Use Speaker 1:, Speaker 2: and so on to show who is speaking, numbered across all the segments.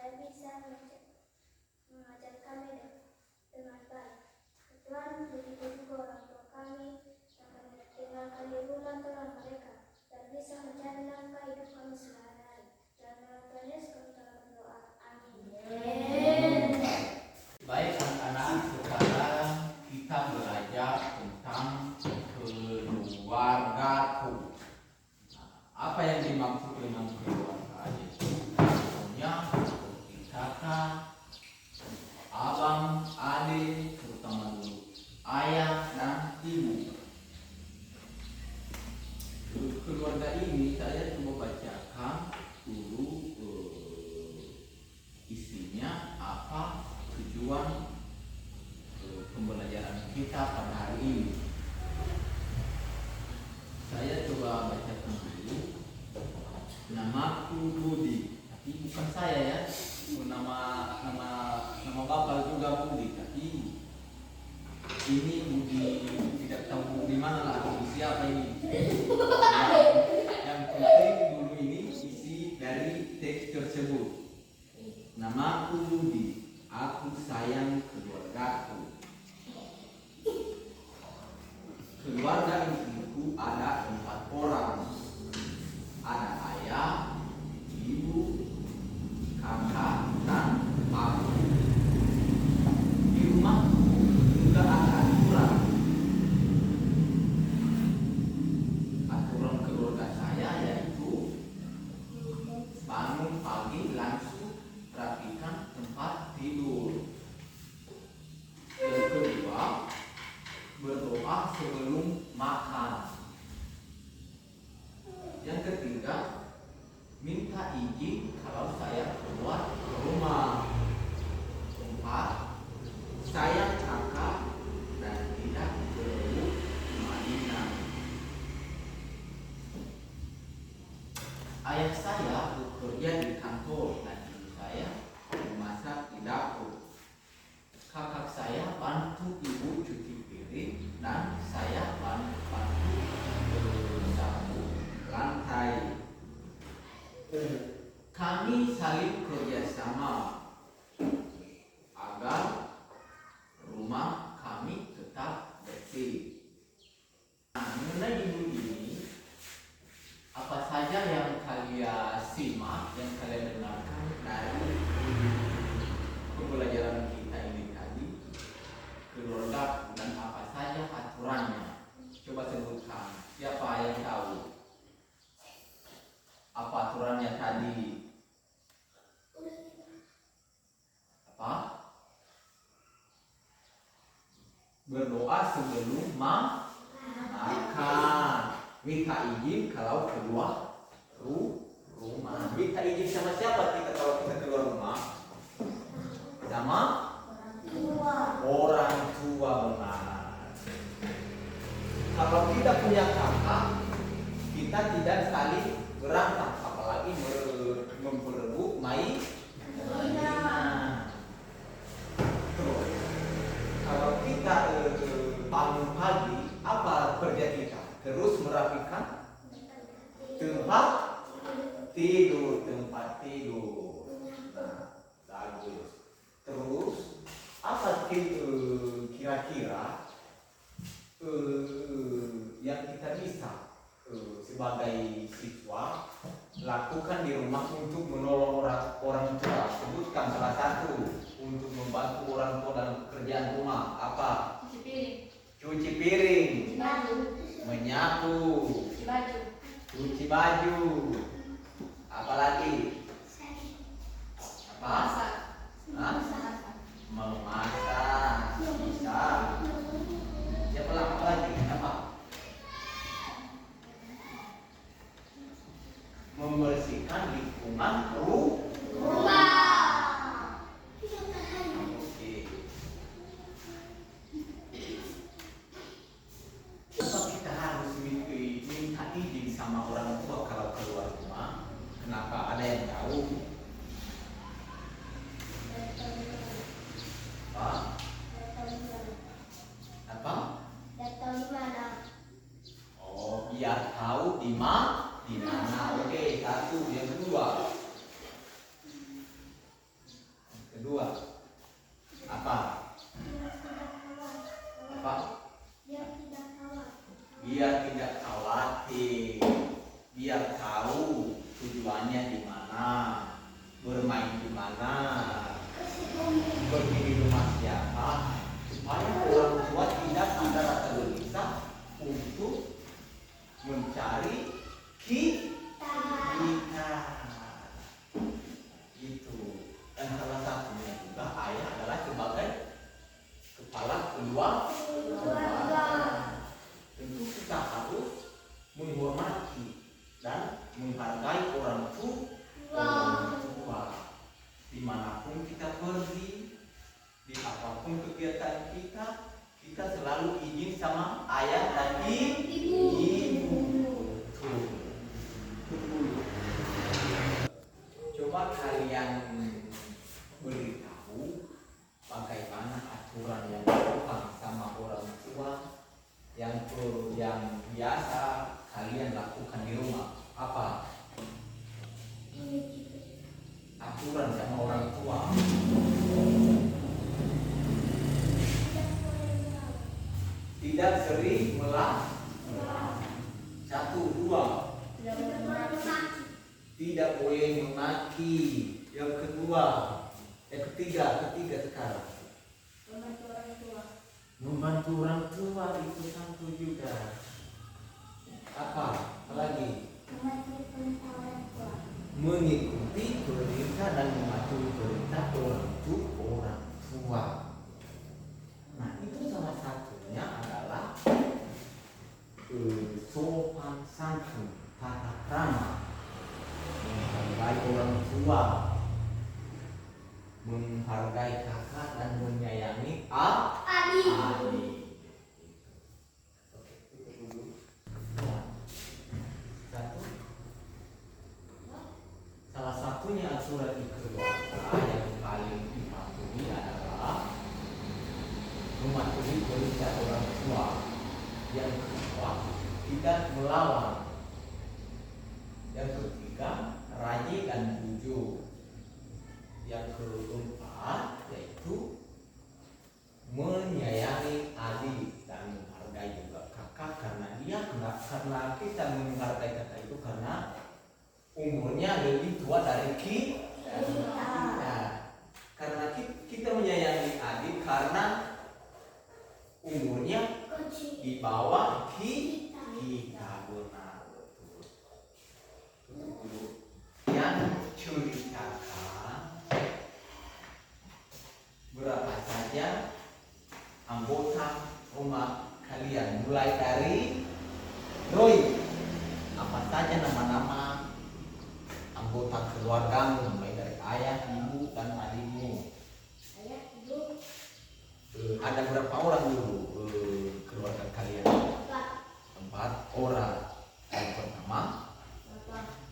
Speaker 1: saya bisa mengajar kami dengan baik. Tuhan, begitu juga orang tua kami yang kami tinggalkan di rumah Tuhan mereka dan bisa mencari nafkah hidup kami sehari-hari. Dan dalam Tuhan Yesus kami telah berdoa. Amin.
Speaker 2: Baik anak-anak, sekarang kita belajar tentang keluargaku. Apa yang dimaksud dengan keluarga? Contohnya seperti kakak, abang, adik, terutama dulu ayah dan ibu. Keluarga ini saya coba bacakan dulu isinya apa, tujuan pembelajaran kita pada hari ini. Saya coba bacakan dulu. Namaku Budi, tapi bukan saya ya. Nama bapak juga Budi, tapi ini Budi tidak tahu di mana lah, Budi siapa ini. Yang penting dulu ini isi dari teks tersebut. Namaku Budi, aku sayang keluargaku. Keluarga itu ada 4 orang. Ada ayah, ibu, kakak, dan aku. Di rumah juga ada aturan. Aturan keluarga saya yaitu bangun pagi langsung rapikan tempat tidur. Yang kedua, berdoa sebelum makan. Yang ketiga, minta izin kalau saya keluar rumah. 4, sayang kakak dan tidak berebut mainan. Ayah saya bekerja di kantor dan ibu saya memasak di dapur. Kakak saya bantu ibu cuci piring dan saya bantu sapu lantai. Kami saling kerjasama agar rumah kami tetap bersih. Nah, mengenai ibu ini, apa saja yang kalian simak, yang kalian dengarkan dari pembelajaran kita ini tadi, keluarga dan apa saja aturannya? Coba sebutkan, siapa yang tahu apa aturannya tadi? Apa? Berdoa sebelum makan. Minta izin kalau keluar rumah. Minta izin sama siapa kita kalau kita keluar rumah? Sama orang tua, benar. Kalau kita punya kakak, kita tidak saling berantem, apalagi memperebut mainan. Terus, kalau kita bangun pagi, apa kerja kita? Terus merapikan tempat tidur. Nah, bagus. Terus, apa kira-kira yang kita bisa sebagai siswa lakukan di rumah untuk menolong orang tua? Sebutkan salah satu untuk membantu orang tua dalam pekerjaan rumah. Apa? Cuci piring, menyapu, cuci baju, apalagi? Apa? Memasak, bisa. Siapa lagi? Apa? Membersihkan lingkungan rumah. Oke. Kenapa kita harus minta izin sama orang tua kalau keluar rumah? Kenapa? Ada yang tahu? Apa? Oh, biar tahu di mana. Oke, satu. Yang kedua, tinggalnya di mana, bermain di mana, pergi di rumah siapa, supaya orang tua tidak ada rasa gelisah untuk mencari kita. Itu. Dan salah satunya juga ayah adalah sebagai kepala keluarga. Tentu kita harus menghormati dan menghargai orang tua. Dimanapun kita pergi, di apapun kegiatan kita, kita selalu izin sama ayah dan ibu. Coba kalian beritahu bagaimana aturan yang dilakukan sama orang tua yang biasa kalian lakukan di rumah. Apa aturan sama orang tua? Tidak sering satu dua, tidak boleh memaki. Yang kedua, yang ketiga sekarang membantu orang tua itu satu juga. Apa lagi? Mengikuti perintah dan mematuhi perintah orang tua. Nah, itu salah satunya adalah sopan santun, tata krama, menghargai orang tua, menghargai kakak dan menyayangi adik. Oke, itu dulu. Salah satunya aturan di keluarga yang paling dipatuhi adalah mematuhi perintah orang tua. Yang kedua, tidak melawan. Yang ketiga, rajin dan jujur. Yang keempat yaitu menyayangi adik dan menghargai juga kakak karena kita menghargai kakak itu karena umurnya lebih tua dari kita. Karena kita menyayangi adik karena umurnya di bawah kita. Benar, betul. Yang ceritakan berapa saja anggota rumah kalian, mulai dari Roy. Apa saja nama-nama anggota keluargamu, mulai dari ayah, ibu, dan adikmu?
Speaker 1: Ayah, ibu.
Speaker 2: Ada berapa orang dulu keluarga kalian? 4 orang. Yang pertama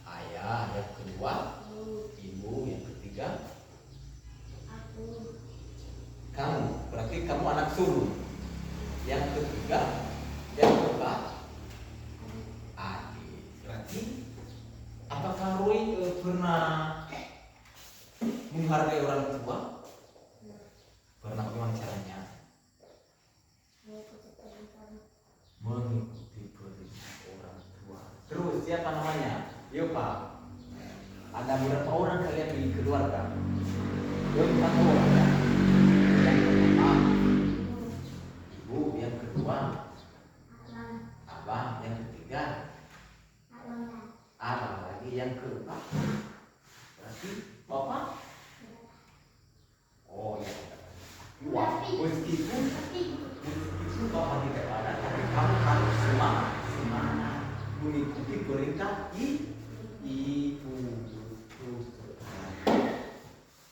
Speaker 2: ayah, yang kedua ibu, yang ketiga kamu. Berarti kamu anak sulung. Yang ketiga, yang keempat adik. Berarti apakah Roy pernah menghargai orang tua? Pernah. Bagaimana caranya? Mengikuti perintah orang tua. Terus siapa namanya? Yuk Pak. Ada berapa orang kalian di keluarga? 4 orang ya? Yang pertama ibu, yang kedua abang, yang ketiga abang lagi, yang keempat berarti bapak. Oh ya. Wah, meskipun bapak tidak ada, tapi kamu harus semangat mengikuti perintah ibu.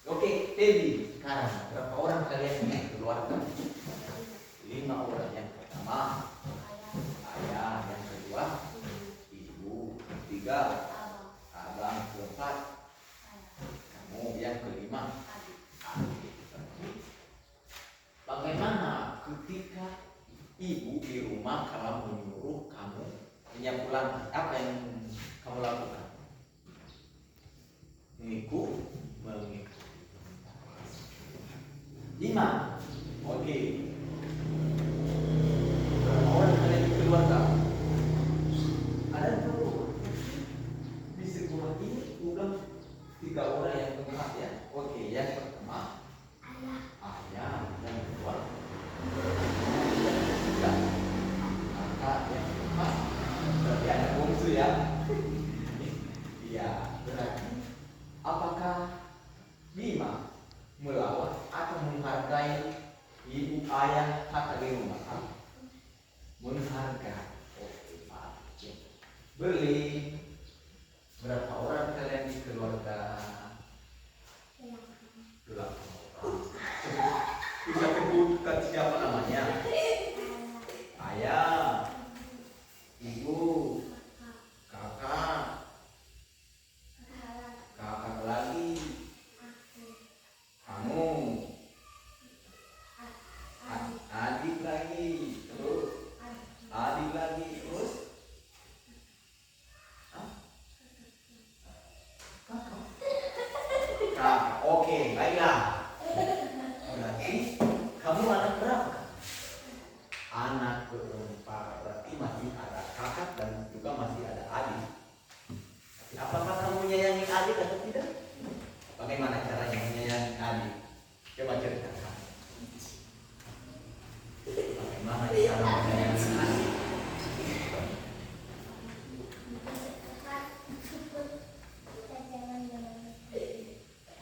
Speaker 2: Oke, Baby, sekarang berapa orang kalian di keluarga? 5 orang. Yang pertama ayah, yang kedua ibu, ketiga abang, keempat kamu, yang kelima adik. Bagaimana ketika ibu di rumah kalau menyuruh kamu penyapulan, apa yang kamu lakukan? Mengikuti. 5. Oke. Berapa orang kalian di keluarga? Ada tuh di sekolah ini udah Oke, baiklah. Berarti kamu anak berapa? Anak keempat. Berarti masih ada kakak dan juga masih ada adik. Apakah kamu menyayangi adik atau tidak? Bagaimana caranya menyayangi adik? Coba ceritakan. Bagaimana cara menyayangi adik?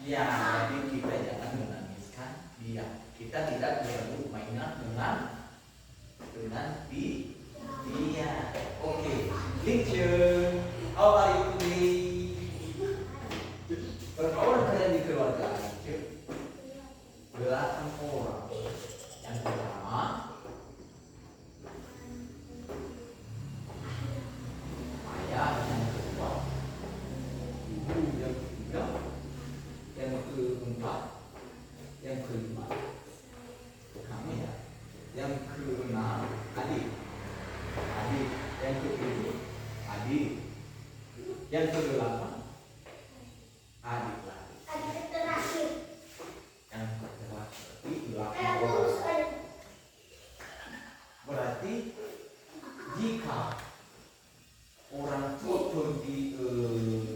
Speaker 2: Ya, jadi kita jangan menangiskan dia. Kita tidak berebut mainan dengan dia. Oke, Teacher, how are you today? Berapa orang kalian di keluarga? 8 orang. Yang pertama, ayah. Yang kedua, ibu. Yang ketiga, yang keempat, yang kelima, kamu ya. Yang keenam, adik. Yang ketujuh, adik. Yang kedelapan, adik lagi.
Speaker 1: Adik terakhir.
Speaker 2: Yang terakhir berarti 8 orang. Berarti jika orang tua pergi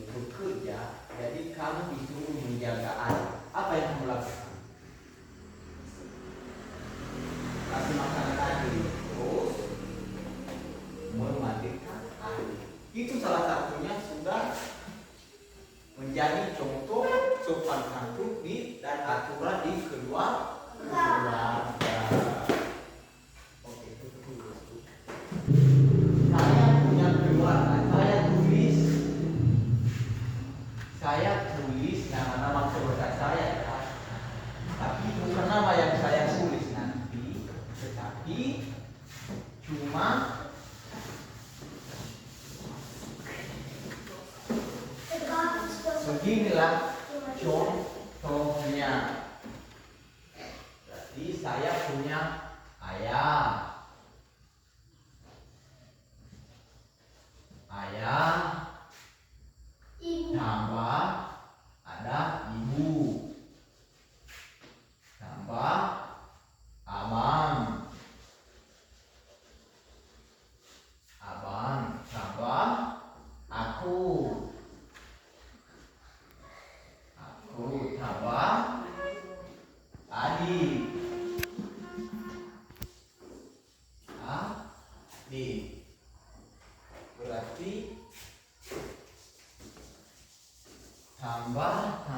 Speaker 2: bekerja, jadi kamu disuruh menjaga adik. Apa yang kamu lakukan? Kasih makan adik, terus memandikan adik. Itu salah satunya sudah menjadi contoh sopan santun dan aturan di keluarga. Oke, tutup dulu. Saya punya keluarga. Saya tulis nama-nama keluarga saya ya. Tapi bukan nama yang saya tulis nanti, tetapi cuma beginilah contohnya. Berarti saya punya ayah, tambah ada ibu, tambah abang, tambah aku, tambah adik, berarti tambah 4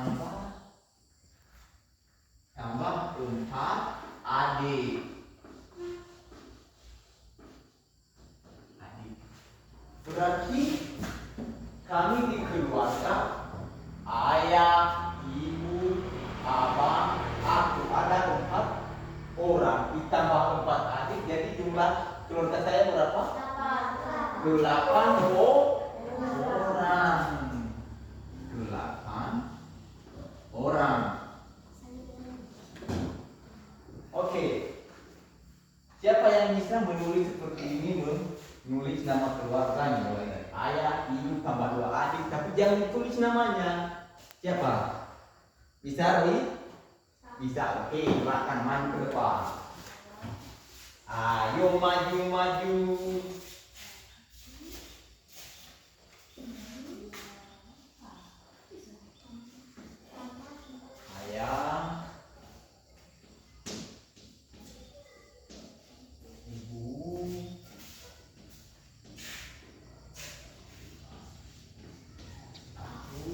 Speaker 2: adik. Berarti kami di keluarga ayah, ibu, abang, aku ada 4 orang ditambah 4 adik, jadi jumlah keluarga saya berapa? 8 orang. 8 orang. Oke. Siapa yang bisa menulis seperti ini, menulis nama keluarganya mulai dari ayah, ibu tambah 2 adik, tapi jangan ditulis namanya. Siapa? Bisa, Ri? Bisa. Oke, silakan maju ke depan. Ayo maju. Ayah, ibu, aku.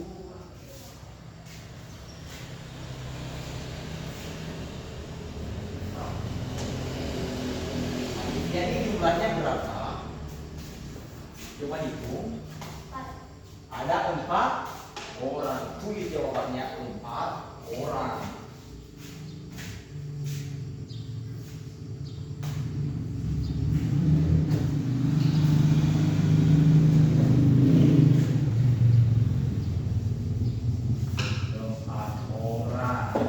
Speaker 2: Jadi jumlahnya berapa? Coba hitung. Ada 4 orang. Tulis jawabannya 4 orang.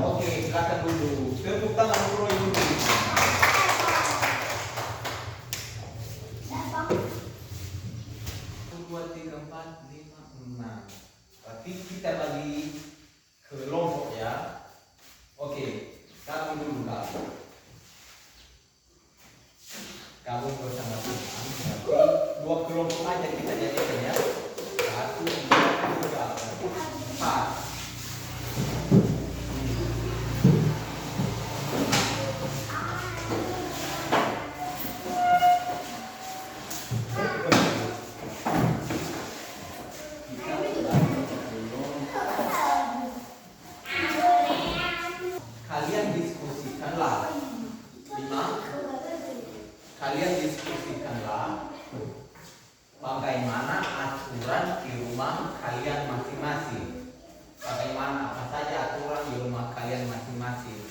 Speaker 2: Oke, silakan dulu. Tepuk tangan dulu ini. 1, 2, 3, 4, 5, 6. Berarti kita bagi kelompok ya. Oke, kamu dulu kamu. Kamu bersama Tuhan. Berarti 2 kelompok aja kita jadikan ya. 1, 2, 3, 4. Kalian diskusikanlah. 5. Kalian diskusikanlah bagaimana aturan di rumah kalian masing-masing. Bagaimana apa saja aturan di rumah kalian masing-masing.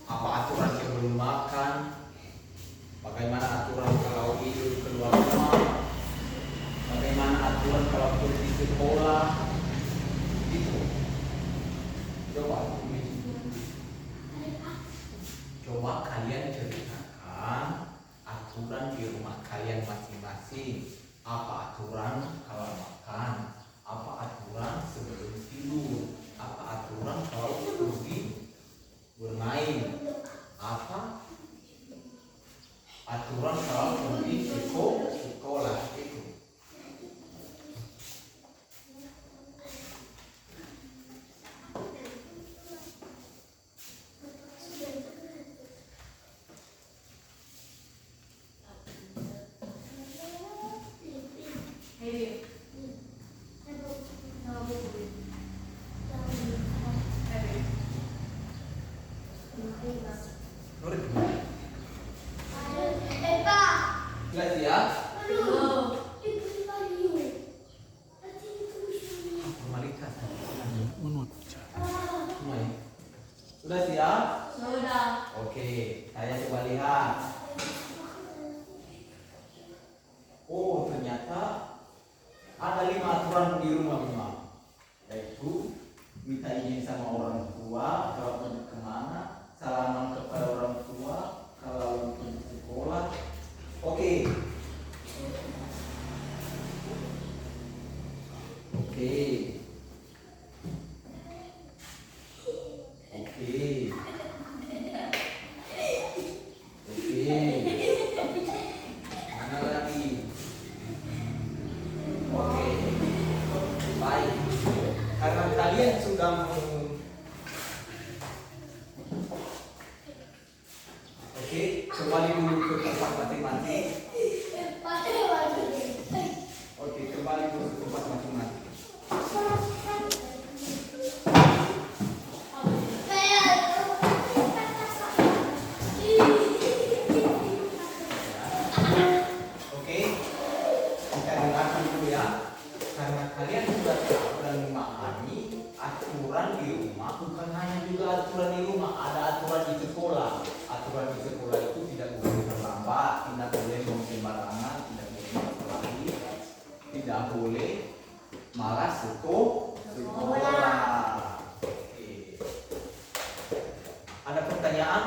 Speaker 2: Apa aturan sebelum makan? Bagaimana aturan kalau itu keluar rumah? Bagaimana aturan kalau pergi sekolah? Itu. Coba kalian ceritakan aturan di rumah kalian masing-masing. Apa aturan kalau makan? Apa aturan sebelum tidur? Apa aturan kalau pergi bermain? Apa aturan kalau pergi sekolah itu? Sudah siap? Formalitas. Sudah siap?
Speaker 3: Sudah.
Speaker 2: Oke, saya coba lihat. Oh, ternyata ada 5 aturan di rumah memang. Yaitu minta izin sama orang tua kalau pergi kemana, salaman kepada orang tua kalau pergi sekolah. Oke. Oke. Oke. Oke. Mana lagi? Oke. Baik. Karena kalian sudah Oke, kembali dulu ke tempat masing-masing. Oke, kembali dulu ke tempat masing-masing. Oke, kita dengarkan dulu ya. Karena kalian sudah tahu dan memahami aturan di rumah, bukan hanya juga aturan di rumah, ada aturan di sekolah. Aturan di sekolah itu tidak boleh terlambat, tidak boleh sembarangan, tidak boleh berkelahi, tidak boleh malas sekolah. Oke. Ada pertanyaan?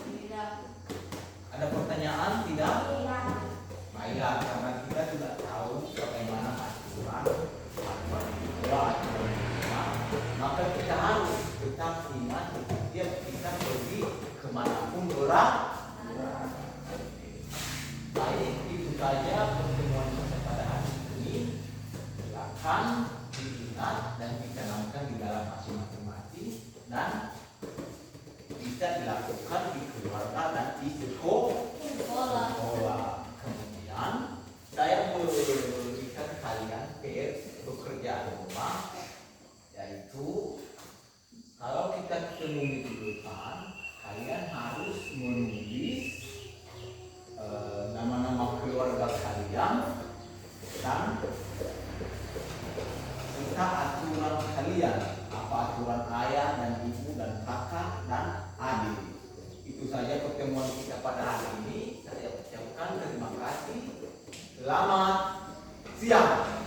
Speaker 3: Tidak.
Speaker 2: Ada pertanyaan? Tidak? Baiklah, karena kita sudah tahu bagaimana aturan di sekolah, aturan di rumah, maka kita harus tetap ingat setiap kita pergi kemanapun Baik, itu saja pertemuan kita pada hari ini. Silakan diingat dan ditanamkan di dalam masing-masing dan bisa dilakukan di keluarga dan di sekolah. Kemudian saya memberikan kalian PR pekerjaan rumah, yaitu kalau kita ketemu minggu depan, kalian harus menulis nama-nama keluarga kalian dan serta aturan kalian, apa aturan ayah dan ibu dan kakak dan adik. Itu saja pertemuan kita pada hari ini. Saya ucapkan terima kasih. Selamat siang.